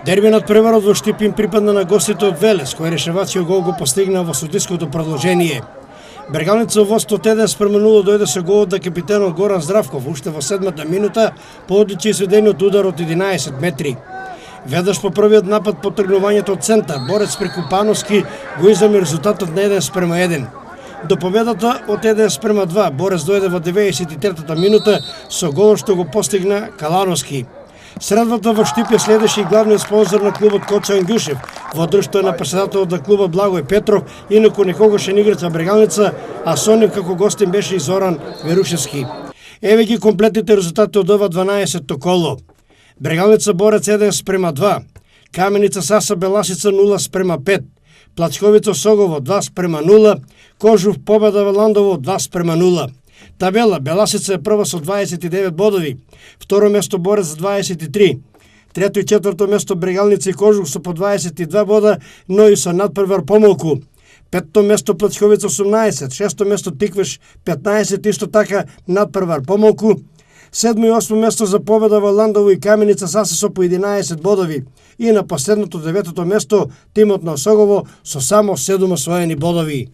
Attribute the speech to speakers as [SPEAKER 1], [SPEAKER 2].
[SPEAKER 1] Дерби над преварот во Штип им припадна на гостите од Велес, кој решавачиот гол го постигна во судиското продолжение. Бергалница во водство 1:0 дојде со голот на капитенот Горан Здравков уште во 7-та минута по одличен изведениот удар од 11 метри. Веднаш по првиот напад по тргнувањето од центар, борец преку Пановски го изземи резултатот на 1:1. До победата од 1:2 борец дојде во 93-та минута со голот што го постигна Калановски. Средбата во Штип ја следеше и главниот спонзор на клубот Коцо Ангјушев, во друштво на претседателот на клубот Благој Петров, инаку некогашен играч на Брегалница, а со нив како гостин беше и Зоран Верушевски. Еве ги комплетните резултати од ова 12-то коло. Брегалница борец 1:2, Каменица Саса Беласица 0:5, Плачковица Согово 2:0, Кожув победа во Ландово 2:0. Табела Беласица е прва со 29 бодови, второ место борец 23, трето и четврто место Брегалница и Кожух со по 22 бода, но и со надпревар помалку. Петто место Плачковица 18, шесто место Тиквеш 15, исто така надпревар помалку. Седмо и осмо место за победа во Ландово и Каменица Саса со по 11 бодови. И на последното 9-то место тимот на Осогово со само 7 освоени бодови.